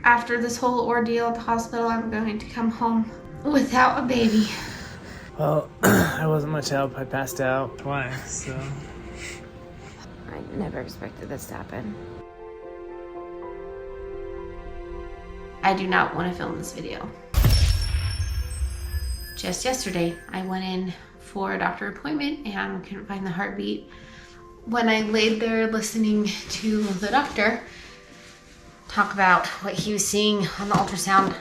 after this whole ordeal at the hospital, I'm going to come home without a baby. Well, I wasn't much help. I passed out twice, so. I never expected this to happen. I do not want to film this video. Just yesterday, I went in for a doctor appointment and couldn't find the heartbeat. When I laid there listening to the doctor talk about what he was seeing on the ultrasound,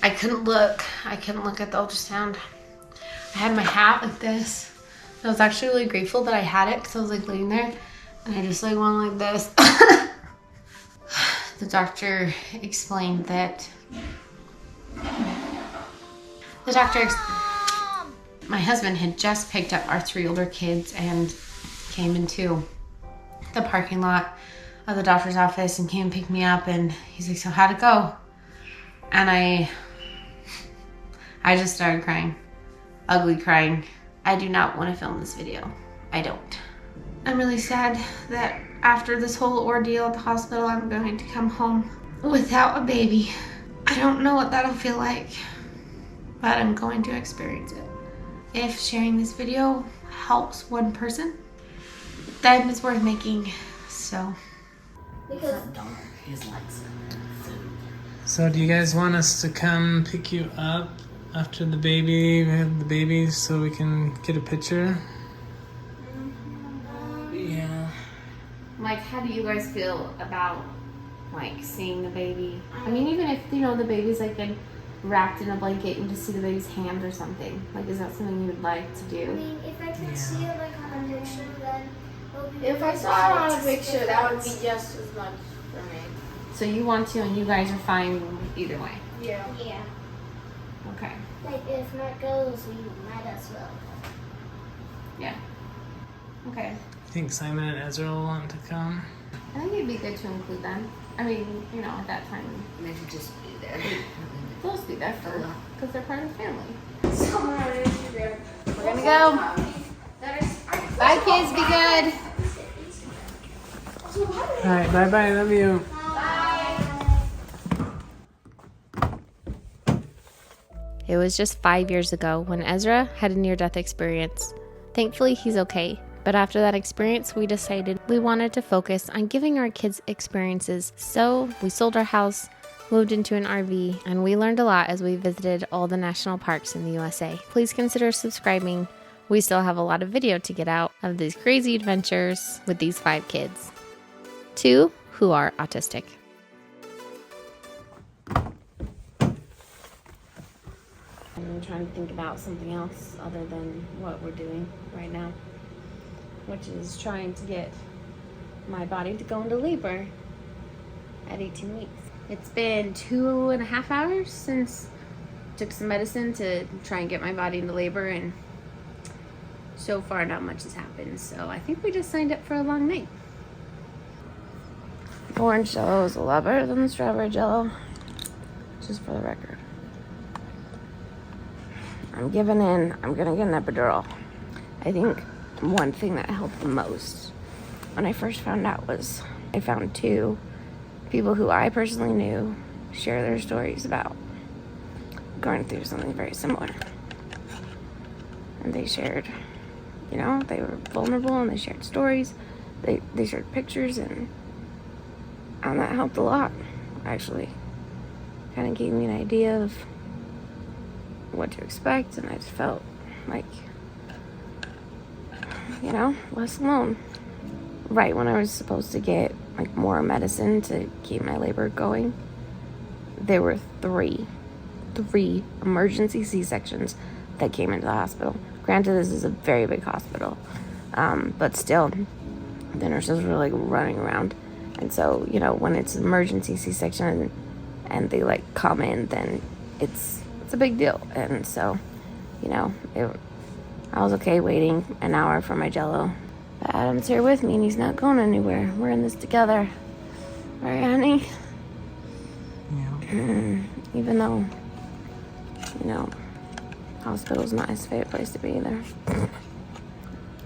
I couldn't look at the ultrasound. I had my hat like this. I was actually really grateful that I had it because I was like laying there and I just like went like this. The doctor explained that my husband had just picked up our 3 older kids and came into the parking lot of the doctor's office and came and picked me up, and he's like, "So how'd it go?" And I just started crying. Ugly crying. I do not want to film this video. I don't. I'm really sad that after this whole ordeal at the hospital, I'm going to come home without a baby. I don't know what that'll feel like, but I'm going to experience it. If sharing this video helps one person, then it's worth making. So. So do you guys want us to come pick you up after the baby, we have the baby, so we can get a picture? Yeah. Like, how do you guys feel about, like, seeing the baby? I mean, even if, you know, the baby's, like, wrapped in a blanket and just see the baby's hand or something. Like, is that something you would like to do? I mean, if I could see it, like, on a picture, then it would be if I saw it on a picture, that would be just as much for me. So you want to, and you guys are fine either way? Yeah. Yeah. Okay. Like, if Matt goes, we might as well. Yeah. Okay. I think Simon and Ezra will want to come. I think it'd be good to include them. I mean, you know, at that time. Maybe just be there. They'll just be there for, because they're part of the family. We're gonna go. Bye, kids. Be good. Alright, bye-bye. Love you. It was just 5 years ago when Ezra had a near-death experience. Thankfully, he's okay. But after that experience, we decided we wanted to focus on giving our kids experiences. So we sold our house, moved into an RV, and we learned a lot as we visited all the national parks in the USA. Please consider subscribing. We still have a lot of video to get out of these crazy adventures with these 5 kids. 2 who are autistic. I'm trying to think about something else other than what we're doing right now, which is trying to get my body to go into labor at 18 weeks. It's been 2.5 hours since I took some medicine to try and get my body into labor, and so far not much has happened. So I think we just signed up for a long night. The orange jello is a lot better than the strawberry jello, just for the record. I'm giving in. I'm gonna get an epidural. I think one thing that helped the most when I first found out was I found 2 people who I personally knew share their stories about going through something very similar. And they shared, you know, they were vulnerable and they shared stories. They shared pictures, and that helped a lot, actually. Kind of gave me an idea of what to expect, and I just felt like, you know, less alone. Right when I was supposed to get like more medicine to keep my labor going, there were three emergency C-sections that came into the hospital. Granted, this is a very big hospital, but still, the nurses were like running around. And so, you know, when it's an emergency C-section and they like come in, then it's a big deal. And so, you know, I was okay waiting an hour for my jello. But Adam's here with me and he's not going anywhere. We're in this together. Right, honey? Yeah. Even though, you know, hospital's not his favorite place to be either.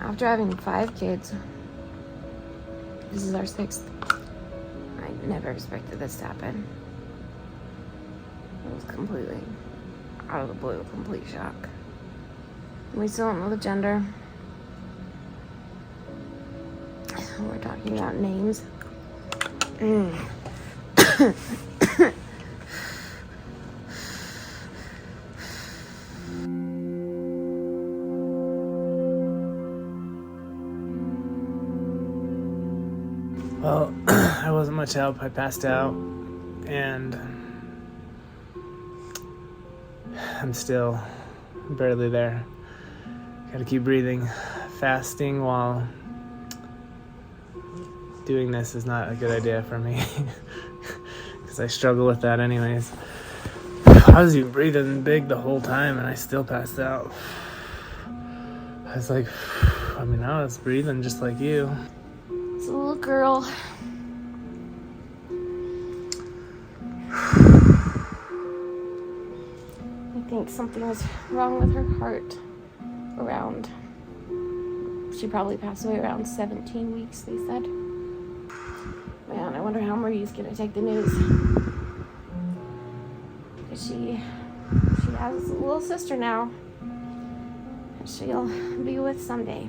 After having 5 kids, this is our 6th. I never expected this to happen. completely out of the blue, complete shock. We still don't know the gender. We're talking about names. Well, I wasn't much help. I passed out, and I'm still barely there. Gotta keep breathing. Fasting while doing this is not a good idea for me, because I struggle with that anyways. I was even breathing big the whole time, and I still passed out. I was like, I was breathing just like you. It's a little girl. I think something was wrong with her heart around, she probably passed away around 17 weeks, they said. Man, I wonder how Marie's gonna take the news. Because she has a little sister now that she'll be with someday.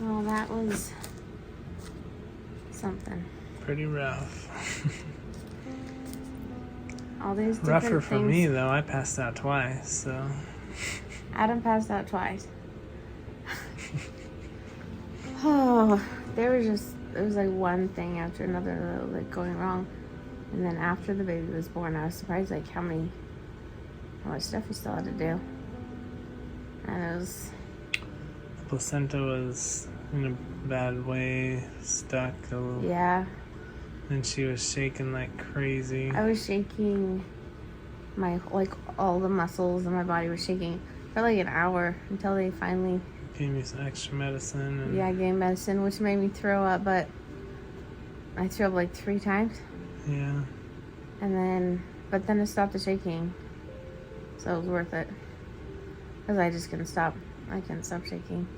Well, that was something. Pretty rough. All these different Rougher for things. me, though. I passed out twice, so. Adam passed out twice. Oh, there was like one thing after another that was like going wrong. And then after the baby was born, I was surprised like how much stuff we still had to do. And it was... The placenta was in a bad way, stuck a little. Yeah. And she was shaking like crazy. I was shaking like all the muscles in my body was shaking for like an hour until they finally Gave me some extra medicine. And gave me medicine, which made me throw up, but I threw up like 3 times. Yeah. But then it stopped the shaking. So it was worth it. Because I just couldn't stop. I couldn't stop shaking.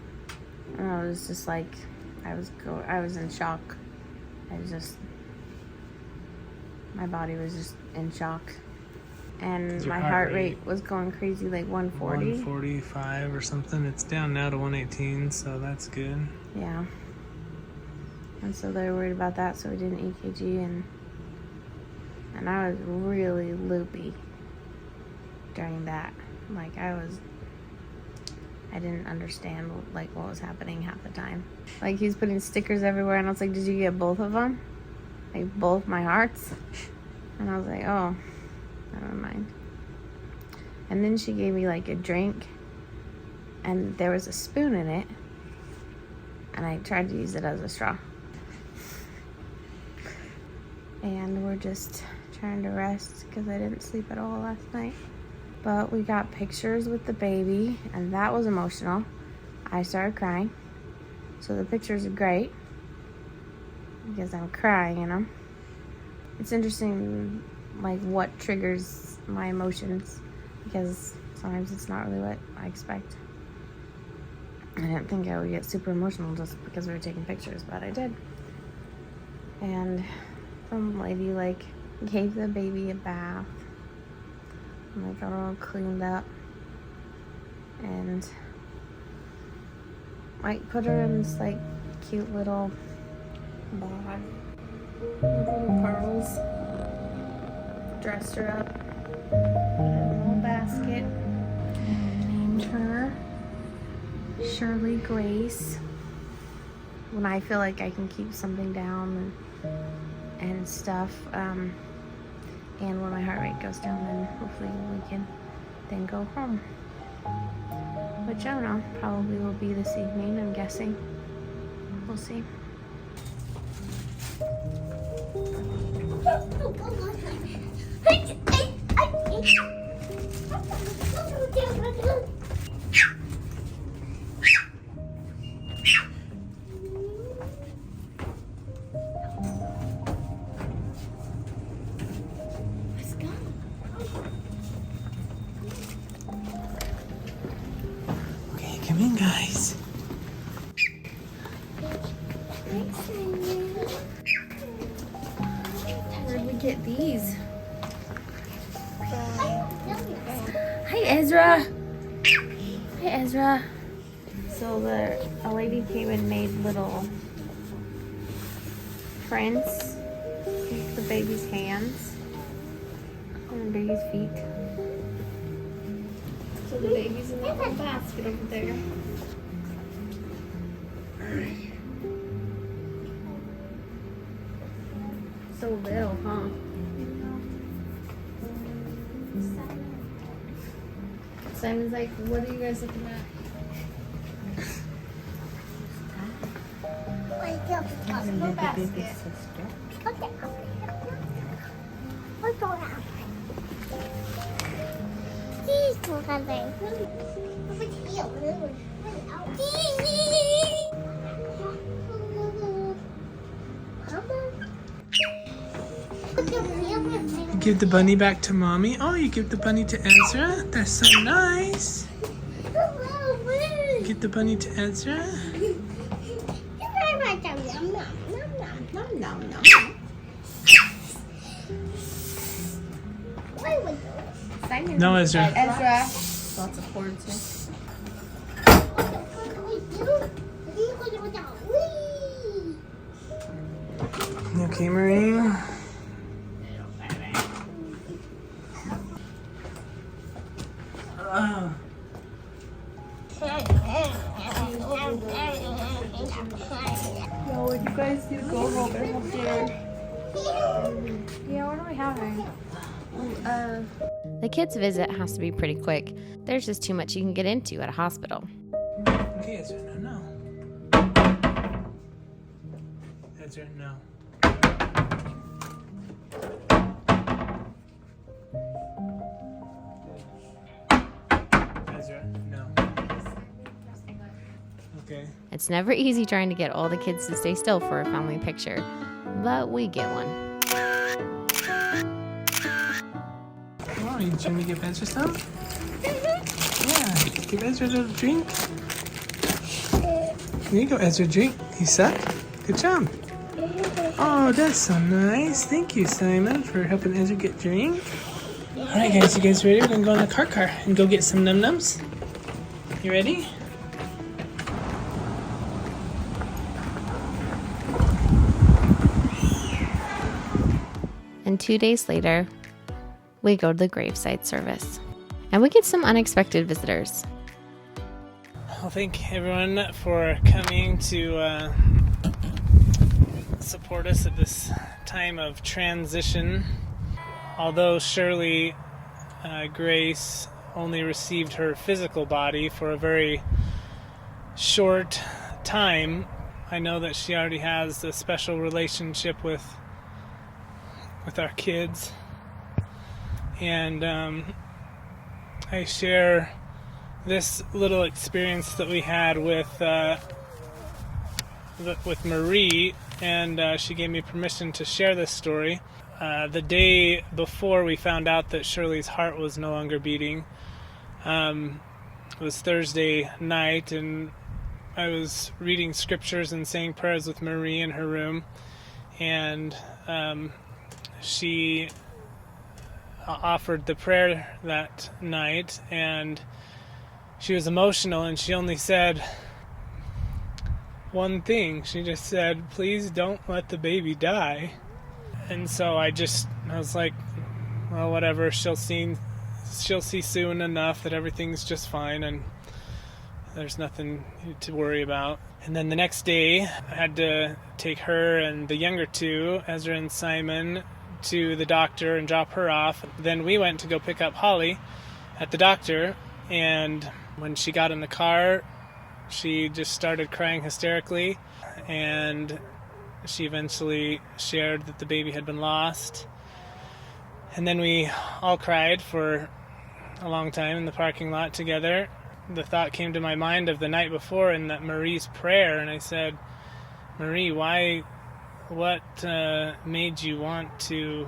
And I was just like, I was in shock. My body was just in shock. And my heart rate was going crazy, like 140. 145 or something. It's down now to 118, so that's good. Yeah. And so they were worried about that, so we did an EKG, and I was really loopy during that. Like I didn't understand what was happening half the time. Like he was putting stickers everywhere, and I was like, "Did you get both of them? Like both my hearts?" And I was like, "Oh, never mind." And then she gave me like a drink, and there was a spoon in it, and I tried to use it as a straw. And we're just trying to rest because I didn't sleep at all last night. But we got pictures with the baby, and that was emotional. I started crying. So the pictures are great because I'm crying in them. It's interesting, like, what triggers my emotions, because sometimes it's not really what I expect. I didn't think I would get super emotional just because we were taking pictures, but I did. And some lady, like, gave the baby a bath. And I got her all cleaned up. And, like, put her in this, like, cute little bag with little pearls. Dressed her up. Put her in a little basket. Named her Shirley Grace. When I feel like I can keep something down and stuff, and when my heart rate goes down, then hopefully we can then go home. Which I don't know, probably will be this evening, I'm guessing. We'll see. Okay, come in, guys. Where'd we get these? Hi, Ezra. Hi, Ezra. So a lady came and made little prints with the baby's hands on the baby's feet. So the baby's in that little basket over there. So little, huh? Simon's like, what are you guys looking at? Little basket. What's going on? These two are there. You give the bunny back to mommy. Oh, you give the bunny to Ezra. That's so nice. You give the bunny to Ezra. No, Ezra. Ezra. Lots of cords here. Okay, Marie. No, you guys do go over here. Yeah, what are we having? The kids' visit has to be pretty quick. There's just too much you can get into at a hospital. Okay, Ezra, no. Ezra, no. Ezra, no. Okay. It's never easy trying to get all the kids to stay still for a family picture, but we get one. Oh, you trying to give Ezra some? Yeah, give Ezra a little drink. There you go, Ezra, drink. You suck. Good job. Oh, that's so nice. Thank you, Simon, for helping Ezra get drink. Alright guys, you guys ready? We're gonna go in the car and go get some num-nums. You ready? And 2 days later, we go to the Graveside service. And we get some unexpected visitors. Well, thank everyone for coming to support us at this time of transition. Although Shirley Grace only received her physical body for a very short time, I know that she already has a special relationship with our kids. And I share this little experience that we had with Marie, and she gave me permission to share this story. The day before we found out that Shirley's heart was no longer beating, it was Thursday night, and I was reading scriptures and saying prayers with Marie in her room, and she offered the prayer that night, and she was emotional, and she only said one thing. She just said, "Please don't let the baby die." And so I was like, well, whatever, she'll see soon enough that everything's just fine and there's nothing to worry about. And then the next day I had to take her and the younger two, Ezra and Simon, to the doctor and drop her off. Then we went to go pick up Holly at the doctor, and when she got in the car, she just started crying hysterically, and she eventually shared that the baby had been lost. And then we all cried for a long time in the parking lot together. The thought came to my mind of the night before and that Marie's prayer, and I said, "Marie, what made you want to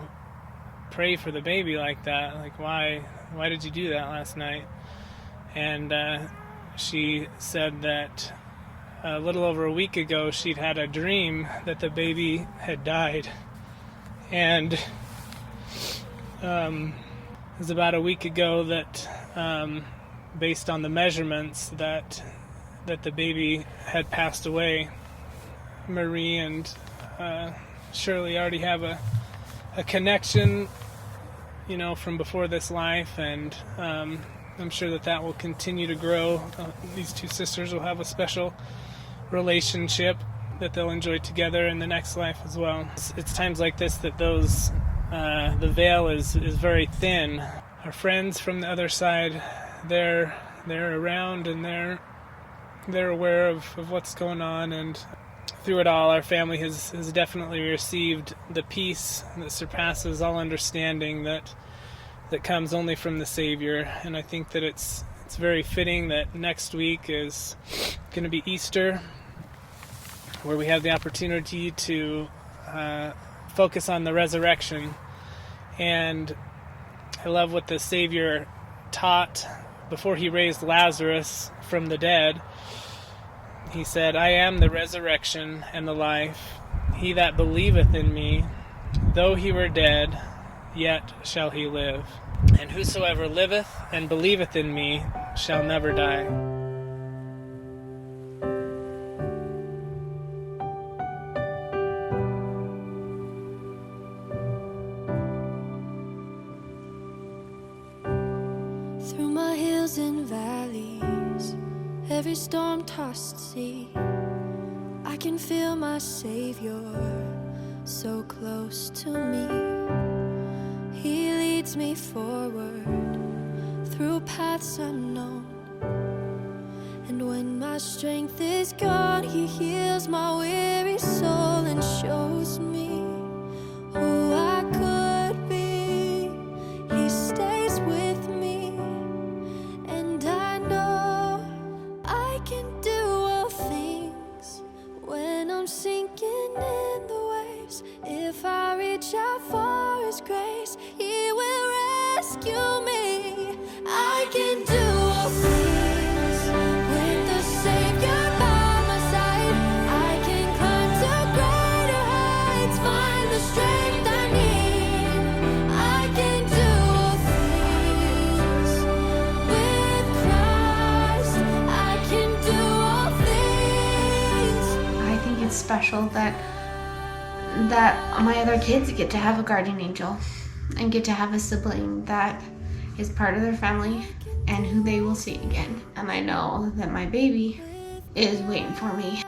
pray for the baby like that? Like, why did you do that last night?" And she said that a little over a week ago she'd had a dream that the baby had died. And was about a week ago that, based on the measurements, that the baby had passed away. Marie and Shirley already have a connection, you know, from before this life, and I'm sure that will continue to grow. These two sisters will have a special relationship that they'll enjoy together in the next life as well. It's times like this that the veil is very thin. Our friends from the other side, they're around, and they're aware of what's going on, and through it all, our family has definitely received the peace that surpasses all understanding that comes only from the Savior. And I think that it's very fitting that next week is going to be Easter, where we have the opportunity to focus on the resurrection. And I love what the Savior taught before he raised Lazarus from the dead. He said, "I am the resurrection and the life. He that believeth in me, though he were dead, yet shall he live. And whosoever liveth and believeth in me shall never die." Through my hills and valleys, every storm-tossed sea, I can feel my Savior so close to me. He leads me forward through paths unknown, and when my strength is gone, He heals my weary soul and shows me who I could be. He stays with me, and I know I can do all things when I'm sinking in the waves. If I reach out for His grace, He will rescue me. I can do all things with the Savior by my side. I can climb to greater heights, find the strength I need. I can do all things with Christ. I can do all things. I think it's special that my other kids get to have a guardian angel and get to have a sibling that is part of their family and who they will see again. And I know that my baby is waiting for me.